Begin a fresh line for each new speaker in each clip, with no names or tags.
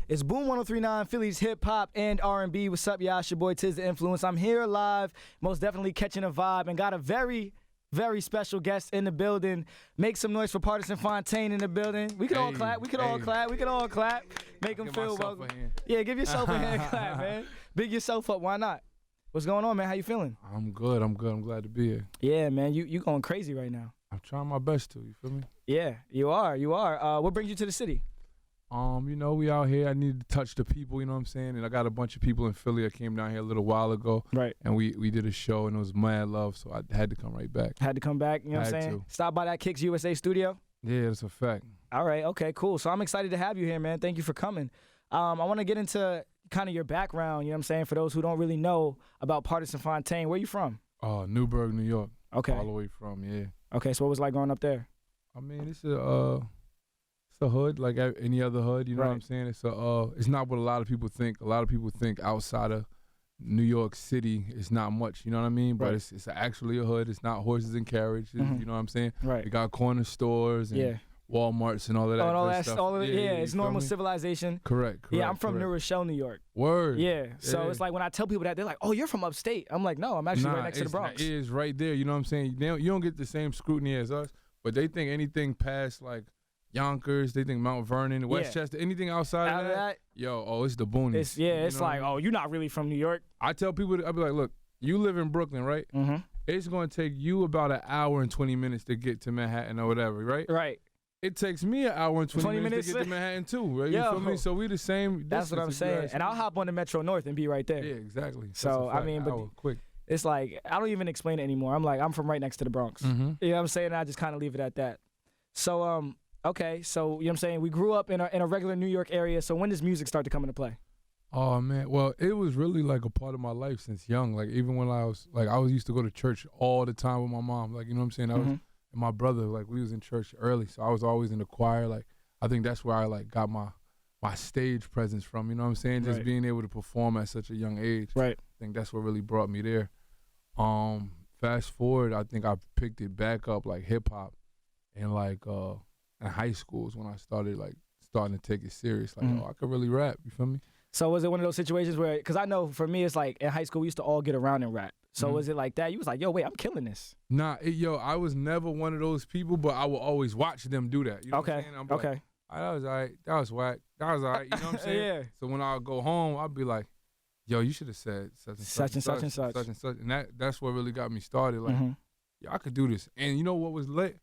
It's Boom 103.9, Philly's hip hop and R&B. What's up, y'all? It's your boy Tiz the Influence. I'm here live, most definitely catching a vibe, and got a very special guest in the building. Make some noise for Pardison Fontaine in the building. We can all clap. We can all clap. We can all clap. Make them feel welcome. Yeah, give yourself a hand clap, man. Big yourself up. Why not? What's going on, man? How you feeling?
I'm good. I'm glad to be here.
Yeah, man. You going crazy right now.
I'm trying my best to. You feel me?
Yeah, you are. What brings you to the city?
We out here. I need to touch the people, you know what I'm saying? And I got a bunch of people in Philly that came down here a little while ago. Right. And we did a show and it was mad love, so I had to come right back.
Had to come back, you know what I'm saying? Stop by that Kicks USA studio?
Yeah, that's a fact.
All right, okay, cool. So I'm excited to have you here, man. Thank you for coming. I want to get into kind of your background, you know what I'm saying, for those who don't really know about Pardison Fontaine. Where you from?
Newburgh, New York.
Okay.
All the way from, yeah.
Okay, so what was it like growing up there?
I mean, it's a hood like any other hood, you know what I'm saying? It's not what a lot of people think. A lot of people think outside of New York City it's not much, you know what I mean? But it's actually a hood. It's not horses and carriages, you know what I'm saying? Right. We got corner stores and Walmarts and all of that.
All
that stuff.
It's normal civilization.
Correct.
Yeah, I'm from Newburgh, New York.
Word.
Yeah. So it's like when I tell people that, they're like, "Oh, you're from upstate." I'm like, "No, I'm actually right next to the Bronx."
It is right there. You know what I'm saying? You don't get the same scrutiny as us, but they think anything past like Yonkers, they think Mount Vernon, Westchester, anything outside of that, it's the boonies.
It's like, oh, you're not really from New York.
I tell people, I'll be like, look, you live in Brooklyn, right? Mm-hmm. It's going to take you about an hour and 20 minutes to get to Manhattan or whatever, right?
Right.
It takes me an hour and 20 minutes to get to Manhattan too, right? You feel me? So we the same distance.
That's what I'm saying. And I'll hop on the Metro North and be right there.
Yeah, exactly.
So, I mean, but
quick.
It's like, I don't even explain it anymore. I'm like, I'm from right next to the Bronx. Mm-hmm. You know what I'm saying? I just kind of leave it at that. So, okay, so, you know what I'm saying? We grew up in a regular New York area. So when does music start to come into play?
Oh, man. Well, it was really like a part of my life since young. Like, even when I was used to go to church all the time with my mom. Like, you know what I'm saying? I was, and my brother, like, we was in church early. So I was always in the choir. Like, I think that's where I, like, got my stage presence from. You know what I'm saying? Just being able to perform at such a young age. Right. I think that's what really brought me there. Fast forward, I think I picked it back up, like, hip-hop. And, like, in high school is when I started to take it serious. Like, I could really rap. You feel me?
So was it one of those situations where, because I know for me it's like in high school we used to all get around and rap. So was it like that? You was like, yo, wait, I'm killing this.
Nah, I was never one of those people, but I would always watch them do that. You know what I'm saying? I'm like, that was all right. That was whack. That was all right. You know what I'm saying?
Yeah.
So when I would go home, I'd be like, yo, you should have said such and such.
Such and such.
And that's what really got me started. Like, yo, I could do this. And you know what was lit?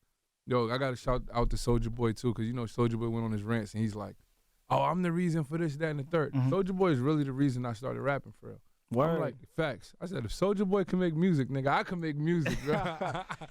Yo, I got to shout out to Soulja Boy too, because you know Soulja Boy went on his rants and he's like, oh, I'm the reason for this, that, and the third. Soulja Boy is really the reason I started rapping for real. Word. I'm like, facts. I said, if Soulja Boy can make music, nigga, I can make music, bro.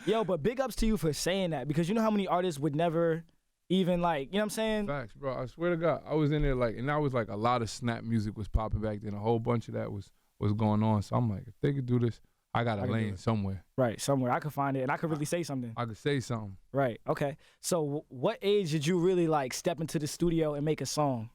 Yo, but big ups to you for saying that, because you know how many artists would never even like, you know what I'm saying?
Facts, bro. I swear to God, I was in there like, and that was like a lot of snap music was popping back then. A whole bunch of that was going on. So I'm like, if they could do this, I got a lane somewhere.
Right, somewhere. I could find it, and I could really say something.
I could say something.
Right, okay. So what age did you really like step into the studio and make a song?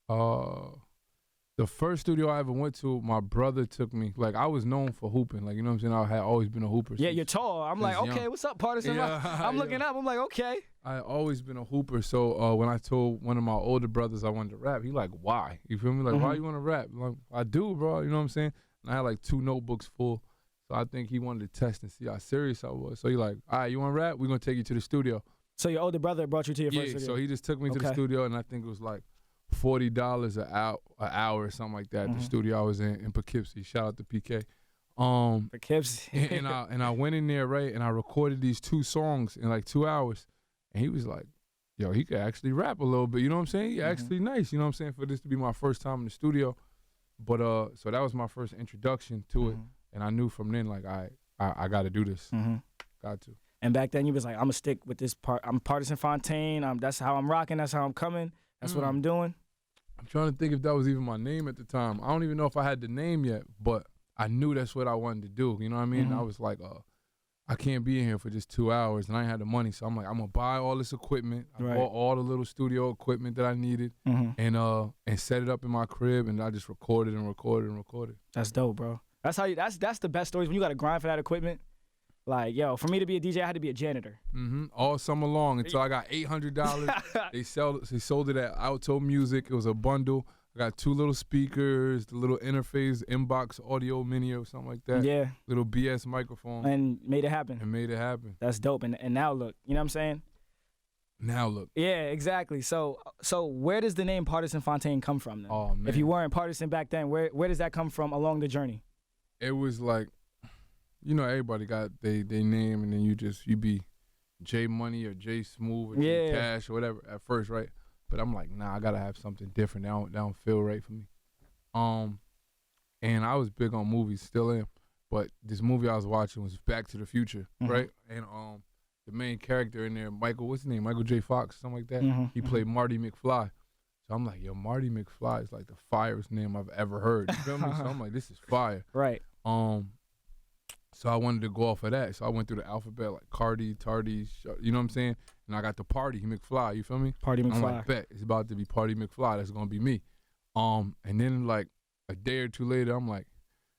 The first studio I ever went to, my brother took me. Like, I was known for hooping. Like, you know what I'm saying? I had always been a hooper.
Yeah, you're tall. I'm like, okay, what's up, Pardison? Yeah, I'm looking up. I'm like, okay.
I always been a hooper. So when I told one of my older brothers I wanted to rap, he like, why? You feel me? Like, why you want to rap? I'm like, I do, bro. You know what I'm saying? And I had like 2 notebooks full. So I think he wanted to test and see how serious I was. So he like, all right, you want to rap? We're going to take you to the studio.
So your older brother brought you to your first studio?
Yeah, so he just took me to the studio, and I think it was like $40 an hour or something like that. The studio I was in Poughkeepsie. Shout out to PK.
Poughkeepsie.
and I went in there, right, and I recorded these 2 songs in like 2 hours. And he was like, yo, he could actually rap a little bit. You know what I'm saying? He actually nice. You know what I'm saying? For this to be my first time in the studio. But so that was my first introduction to it. And I knew from then, like, I got to do this. Got to.
And back then, you was like, I'm going to stick with this part. I'm Pardison Fontaine. That's how I'm rocking. That's how I'm coming. That's what I'm doing.
I'm trying to think if that was even my name at the time. I don't even know if I had the name yet, but I knew that's what I wanted to do. You know what I mean? I was like, I can't be in here for just 2 hours, and I ain't had the money. So I'm like, I'm going to buy all this equipment. I bought all the little studio equipment that I needed and set it up in my crib, and I just recorded and recorded and recorded.
That's dope, bro. That's how that's the best stories when you got to grind for that equipment. Like, yo, for me to be a DJ, I had to be a janitor.
All summer long until I got $800. They sold it at Alto Music. It was a bundle. I got 2 little speakers, the little interface, inbox audio mini or something like that.
Yeah.
Little BS microphone.
And made it happen. That's dope. And now look, you know what I'm saying?
Now look.
Yeah, exactly. So where does the name Pardison Fontaine come from then?
Oh, man.
If you weren't Pardison back then, where does that come from along the journey?
It was like, you know, everybody got they name, and then you be J Money or J Smooth or J Cash or whatever at first, right? But I'm like, nah, I gotta have something different. That don't feel right for me. And I was big on movies, still am. But this movie I was watching was Back to the Future, right? And the main character in there, what's his name? Michael J. Fox, something like that. He played Marty McFly. So I'm like, yo, Marty McFly is like the firest name I've ever heard. You feel me? So I'm like, this is fire.
Right.
So I wanted to go off of that. So I went through the alphabet, like Cardi, Tardy, you know what I'm saying? And I got the Party McFly, you feel me?
Party McFly.
I'm like, bet, it's about to be Party McFly. That's going to be me. And then like a day or two later, I'm like,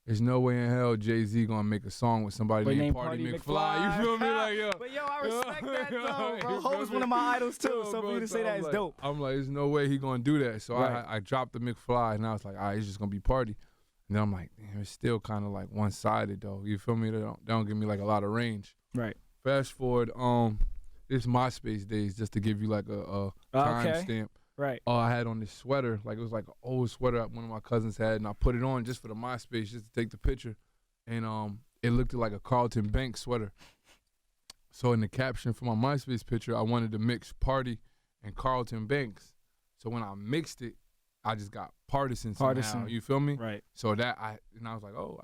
there's no way in hell Jay-Z going to make a song with somebody named Party McFly. You feel me? Like, yo.
But yo, I respect that though, bro. Hope's one of my idols too, so for you to say that is dope.
I'm like, there's no way he going to do that. So I dropped the McFly, and I was like, all right, it's just going to be Party. And then I'm like, damn, it's still kind of like one-sided though. You feel me? They don't give me like a lot of range.
Right.
Fast forward, it's MySpace days, just to give you like a time stamp.
Right.
I had on this sweater, like it was like an old sweater that one of my cousins had, and I put it on just for the MySpace, just to take the picture. And it looked like a Carlton Banks sweater. So in the caption for my MySpace picture, I wanted to mix Party and Carlton Banks. So when I mixed it, I just got Pardison somehow. You feel me?
Right.
So I was like, oh,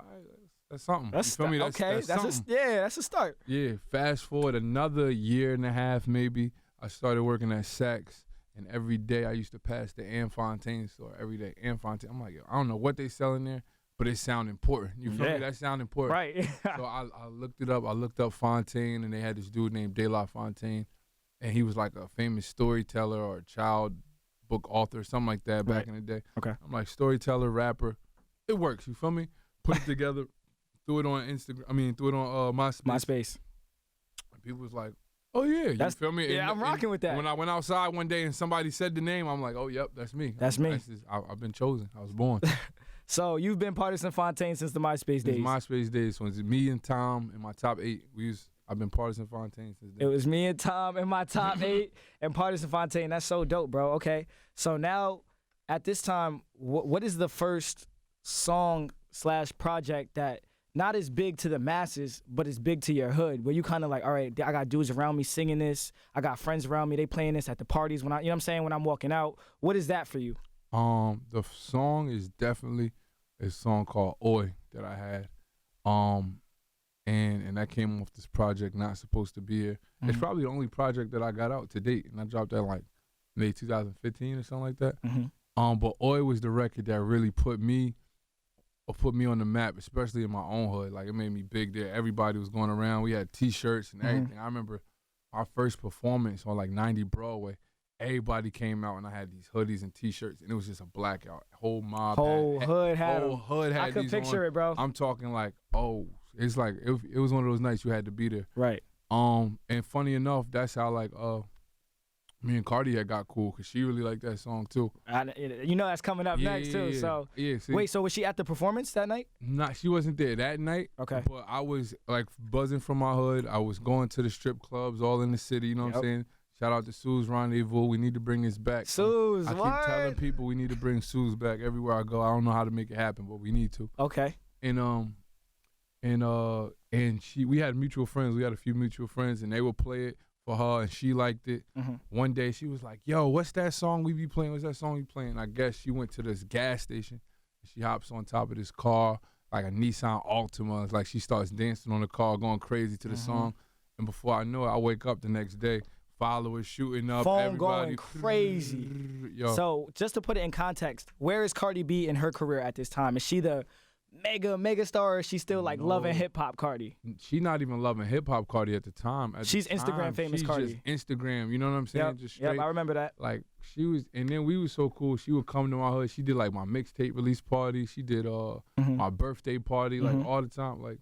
that's something.
That's
you feel me?
That's
something.
That's a start.
Yeah. Fast forward another year and a half, maybe. I started working at Saks, and every day I used to pass the Ann Fontaine store. Every day, Ann Fontaine. I'm like, yo, I don't know what they sell in there, but it sound important. You feel me? That sound important.
Right.
So I looked it up. I looked up Fontaine, and they had this dude named De La Fontaine, and he was like a famous storyteller or a child book author, something like that back in the day.
Okay.
I'm like, storyteller, rapper. It works, you feel me? Put it together, threw it on MySpace. And people was like, oh yeah, you feel me?
Yeah, I'm rocking with that.
When I went outside one day and somebody said the name, I'm like, oh yep, that's me.
That's me.
I've been chosen. I was born.
So you've been Pardison Fontaine since the MySpace days.
MySpace days. So it's me and Tom in my top 8. I've been Pardison Fontaine since then.
It was me and Tom in my top 8 and Pardison Fontaine. That's so dope, bro. Okay. So now, at this time, what is the first song / project that not is big to the masses, but is big to your hood, where you kind of like, all right, I got dudes around me singing this. I got friends around me. They playing this at the parties when you know what I'm saying, when I'm walking out. What is that for you?
The song is definitely a song called Oi that I had. And that came off this project, Not Supposed to Be Here. It's probably the only project that I got out to date, and I dropped that like May 2015 or something like that. But Oi was the record that really put me on the map, especially in my own hood. Like, it made me big there. Everybody was going around. We had T-shirts and everything. I remember our first performance on like 90 Broadway. Everybody came out, and I had these hoodies and T-shirts, and it was just a blackout. Whole mob,
whole hood had
I
could picture it, bro.
I'm talking like, it's like it was one of those nights you had to be there.
Right.
And funny enough, that's how like me and Cardi had got cool, because she really liked that song too.
You know that's coming up next too. So wait, so was she at the performance that night?
Nah, she wasn't there that night.
Okay.
But I was like buzzing from my hood. I was going to the strip clubs all in the city. You know what I'm saying? Shout out to Sue's Rendezvous. We need to bring this back.
Sue's,
I keep telling people we need to bring Sue's back everywhere I go. I don't know how to make it happen, but we need to.
Okay.
And we had mutual friends. We had a few mutual friends, and they would play it for her, and she liked it. One day she was like, yo, what's that song we be playing? What's that song you playing? And I guess she went to this gas station, and she hops on top of this car, like a Nissan Altima. It's like she starts dancing on the car, going crazy to the song. And before I know it, I wake up the next day, followers shooting up,
phone
everybody
going crazy.
Yo.
So just to put it in context, where is Cardi B in her career at this time? Is she the mega star, or is she still like loving hip hop Cardi?
She not even loving hip hop Cardi at the time.
She's Instagram famous Cardi.
Just Instagram, you know what I'm saying? Just straight.
Yep, I remember that.
Like she was, and then we was so cool. She would come to my hood. She did like my mixtape release party. She did my birthday party, like all the time. Like,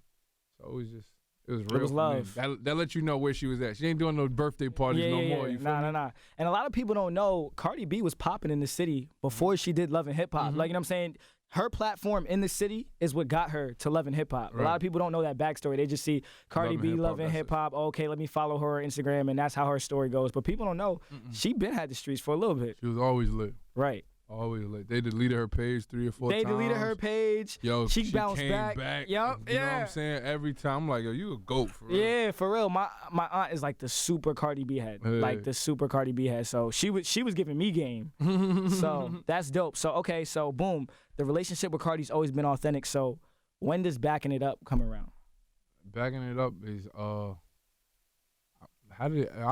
so it was just It was real.
It was love.
That let you know where she was at. She ain't doing no birthday parties no more. You feel me?
Nah. And a lot of people don't know Cardi B was popping in the city before she did Love and Hip Hop. Like, you know what I'm saying? Her platform in the city is what got her to Love and Hip Hop. Right. A lot of people don't know that backstory. They just see Cardi B, Love and Hip Hop. Okay, let me follow her on Instagram, and that's how her story goes. But people don't know she been had the streets for a little bit.
She was always lit.
Right.
Always lit. They deleted her page 3 or 4 times.
They deleted her page.
Yo,
she bounced
came back.
Yep.
You know what I'm saying? Every time I'm like, yo, you a goat for real.
Yeah, for real. My aunt is like the super Cardi B head.
Hey.
Like the super Cardi B head. So she was giving me game. So that's dope. So okay, so boom. The relationship with Cardi's always been authentic. So when does Backin It Up come around?
Backin It Up is I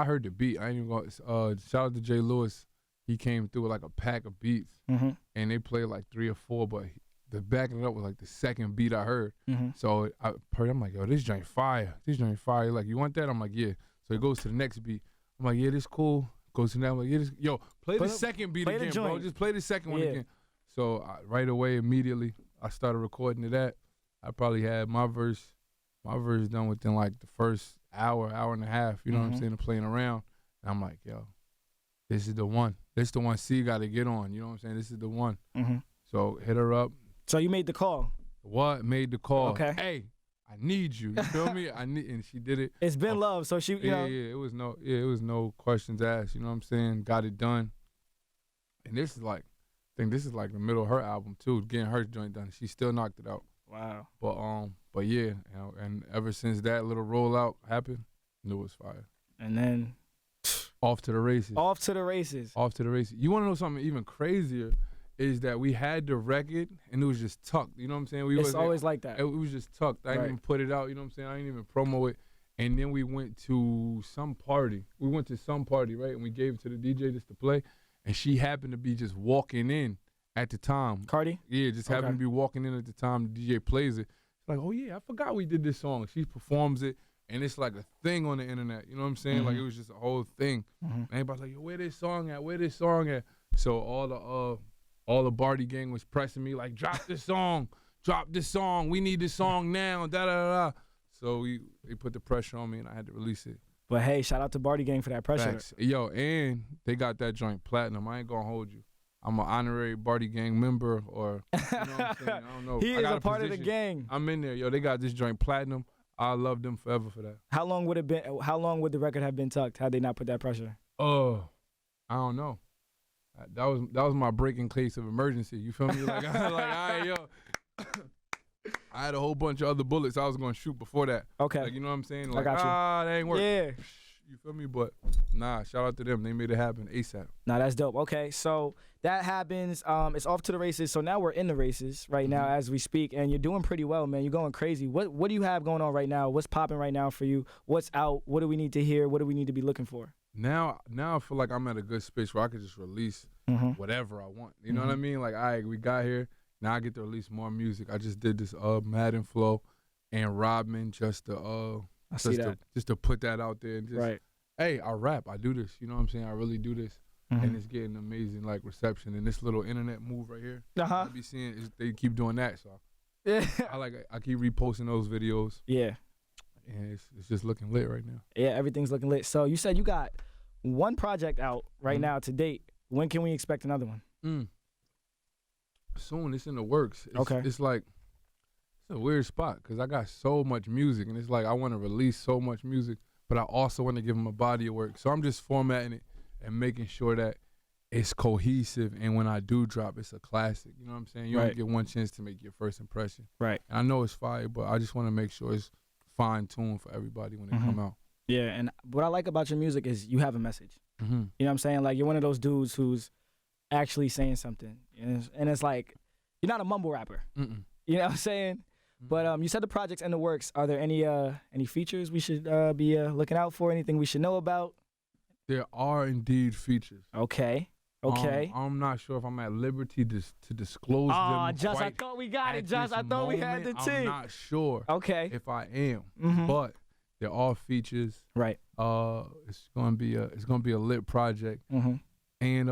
heard the beat. I ain't even going shout out to Jay Lewis. He came through with like a pack of beats, and they played like 3 or 4, but the Backin It Up was like the second beat I heard. So I'm like, yo, this joint fire. This joint fire. Like, you want that? I'm like, yeah. So he goes to the next beat. I'm like, yeah, this cool. Goes to that. I'm like, yeah, this. Yo, play the second beat again, bro. Just play the second one again. So right away, immediately, I started recording to that. I probably had my verse done within like the first hour and a half. You know what I'm saying? Playing around. And I'm like, yo, this is the one. This the one C got to get on. You know what I'm saying? This is the one. So hit her up.
So you made the call.
What? Made the call.
Okay.
Hey, I need you. You feel me? And she did it.
It's been love. So she, you know.
Yeah. It was no questions asked. You know what I'm saying? Got it done. And this is like, I think this is like the middle of her album too. Getting her joint done. She still knocked it out.
Wow.
But yeah, you know, and ever since that little rollout happened, knew it was fire.
And then.
Off to the races.
Off to the races.
Off to the races. You want to know something even crazier? Is that we had the record and it was just tucked. You know what I'm saying?
It's always like that.
It was just tucked. I didn't even put it out. You know what I'm saying? I didn't even promo it. And then we went to some party. Right? And we gave it to the DJ just to play. And she happened to be just walking in at the time.
Cardi?
Yeah, just happened to be walking in at the time the DJ plays it. It's like, oh yeah, I forgot we did this song. She performs it. And it's like a thing on the internet, you know what I'm saying? Like, it was just a whole thing. Everybody's like, yo, where this song at? Where this song at? So all the Bardi Gang was pressing me like, drop this song, we need this song now, da-da-da-da. So they put the pressure on me and I had to release it.
But hey, shout out to Bardi Gang for that pressure.
Facts. Yo, and they got that joint platinum. I ain't gonna hold you. I'm an honorary Bardi Gang member, or, you know what I'm saying? I don't know.
He is a part of the gang.
I'm in there. Yo, they got this joint platinum. I love them forever for that.
How long would the record have been tucked had they not put that pressure?
I don't know. That was my breaking case of emergency. You feel me? Like, all right, yo. I had a whole bunch of other bullets I was gonna shoot before that.
Okay.
Like, you know what I'm saying? Like,
I got you.
That ain't work.
Yeah.
You feel me? But nah, shout out to them. They made it happen ASAP.
Nah, that's dope. Okay, so that happens. It's off to the races. So now we're in the races right now as we speak, and you're doing pretty well, man. You're going crazy. What do you have going on right now? What's popping right now for you? What's out? What do we need to hear? What do we need to be looking for?
Now I feel like I'm at a good space where I could just release whatever I want. You know what I mean? Like, all right, we got here. Now I get to release more music. I just did this Madden Flow and Rodman just to put that out there and just hey, I rap. I do this. You know what I'm saying? I really do this. And it's getting amazing like reception. And this little internet move right here, I be seeing they keep doing that. So I keep reposting those videos. Yeah. And it's just looking lit right now.
Yeah, everything's looking lit. So you said you got one project out right now to date. When can we expect another one?
Soon. It's in the works. It's like, it's a weird spot because I got so much music, and it's like I want to release so much music, but I also want to give them a body of work. So I'm just formatting it and making sure that it's cohesive, and when I do drop, it's a classic. You know what I'm saying? You only get one chance to make your first impression. Right. And I know it's fire, but I just want to make sure it's fine-tuned for everybody when they come out.
Yeah, and what I like about your music is you have a message. You know what I'm saying? Like, you're one of those dudes who's actually saying something. And it's like, you're not a mumble rapper. You know what I'm saying? But you said the project's in the works. Are there any features we should be looking out for? Anything we should know about?
There are indeed features.
Okay.
I'm not sure if I'm at liberty to disclose them.
Oh, Just, I thought we got it, Just. I thought we had the tea.
I'm not sure if I am. But there are features. Right. It's gonna be a lit project. And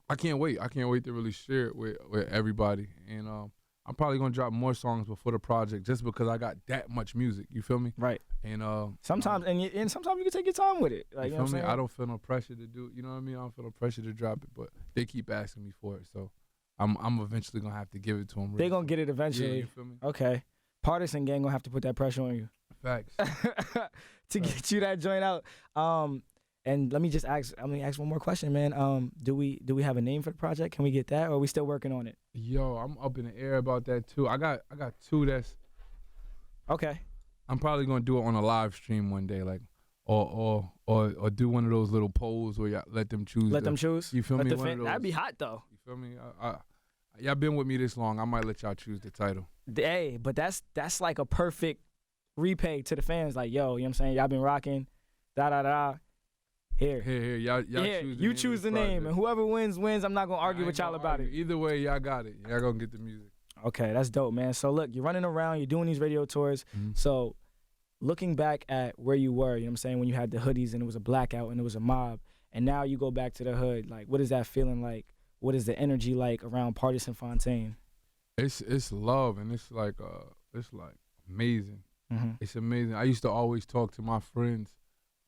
I can't wait. I can't wait to really share it with everybody. And I'm probably gonna drop more songs before the project just because I got that much music. You feel me?
Right.
And
sometimes and sometimes you can take your time with it. Like,
you
know
feel
what I'm
me?
saying?
I don't feel no pressure to do. You know what I mean? I don't feel no pressure to drop it, but they keep asking me for it, so I'm eventually gonna have to give it to them.
They gonna get it
Yeah,
eventually.
you feel me?
Okay. Pardison Gang gonna have to put that pressure on you
Facts.
to get you that joint out. And let me ask one more question, man. Do we have a name for the project? Can we get that, or are we still working on it?
Yo, I'm up in the air about that too. I got two that's.
Okay.
I'm probably gonna do it on a live stream one day, like, or do one of those little polls where y'all let them choose.
Let them choose.
You feel me?
That'd be hot though.
You feel me? Y'all been with me this long. I might let y'all choose the title.
Hey, but that's like a perfect repay to the fans. Like, yo, you know what I'm saying? Y'all been rocking, da. Here.
Y'all choose the
you
name
choose
of
the name,
project.
and whoever wins. I'm not gonna argue with y'all about it.
Either way, y'all got it. Y'all gonna get the music.
Okay, that's dope, man. So look, you're running around, you're doing these radio tours.
Mm-hmm.
So looking back at where you were, you know what I'm saying, when you had the hoodies and it was a blackout and it was a mob, and now you go back to the hood, like, what is that feeling like? What is the energy like around Pardison Fontaine?
It's love, and it's like amazing.
Mm-hmm.
It's amazing. I used to always talk to my friends,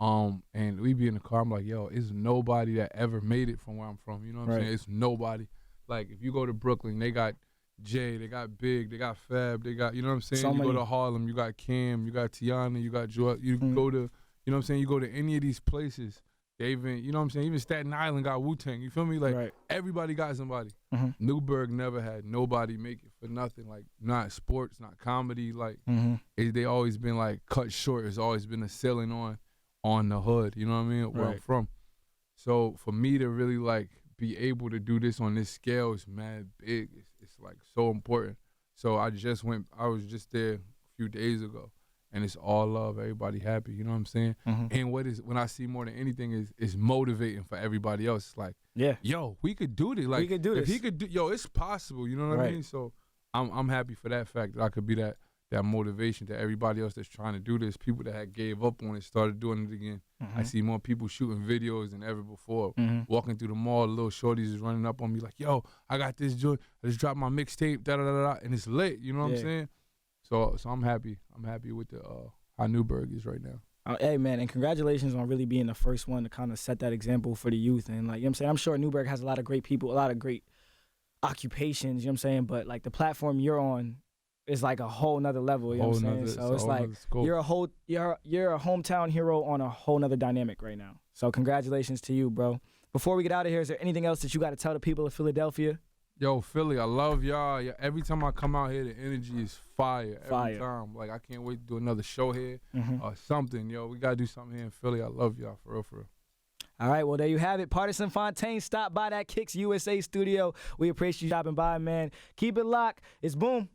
and we be in the car. I'm like, yo, it's nobody that ever made it from where I'm from. You know what I'm saying? It's nobody. Like, if you go to Brooklyn, they got Jay, they got Big, they got Fab, they got, you know what I'm saying?
So
you
many.
go to Harlem, you got Cam, you got Tiana, you got Joel. You go to, you know what I'm saying? You go to any of these places, they even, you know what I'm saying? Even Staten Island got Wu-Tang. You feel me? Like, everybody got somebody.
Mm-hmm.
Newburgh never had nobody make it for nothing. Like, not sports, not comedy. Like, they always been like cut short. It's always been a ceiling on the hood. You know what I mean? Where I'm from. So for me to really like be able to do this on this scale is mad big. It's like so important. So I was just there a few days ago, and it's all love. Everybody happy. You know what I'm saying?
Mm-hmm.
And when I see more than anything is motivating for everybody else. It's like, yo, we could do this. Like,
we could do this.
If he could do, yo, it's possible. You know what I mean? So I'm happy for that fact that I could be that motivation to everybody else that's trying to do this. People that had gave up on it started doing it again.
Mm-hmm.
I see more people shooting videos than ever before. Walking through the mall, the little shorties is running up on me like, yo, I got this joint. I just dropped my mixtape, da-da-da-da, and it's lit. You know what I'm saying? So I'm happy. I'm happy with the how Newburgh is right now.
Hey, man, and congratulations on really being the first one to kind of set that example for the youth. And, like, you know what I'm saying? I'm sure Newburgh has a lot of great people, a lot of great occupations, you know what I'm saying? But, like, the platform you're on is like a whole nother level, you know what I'm saying? So it's like you're a hometown hero on a whole nother dynamic right now. So congratulations to you, bro. Before we get out of here, is there anything else that you got to tell the people of Philadelphia?
Yo, Philly, I love y'all. Yeah, every time I come out here, the energy is fire. Every time. Like, I can't wait to do another show here or something. Yo, we got to do something here in Philly. I love y'all, for real, for real.
All right, well, there you have it. Pardison Fontaine, stop by that Kicks USA studio. We appreciate you stopping by, man. Keep it locked. It's boom.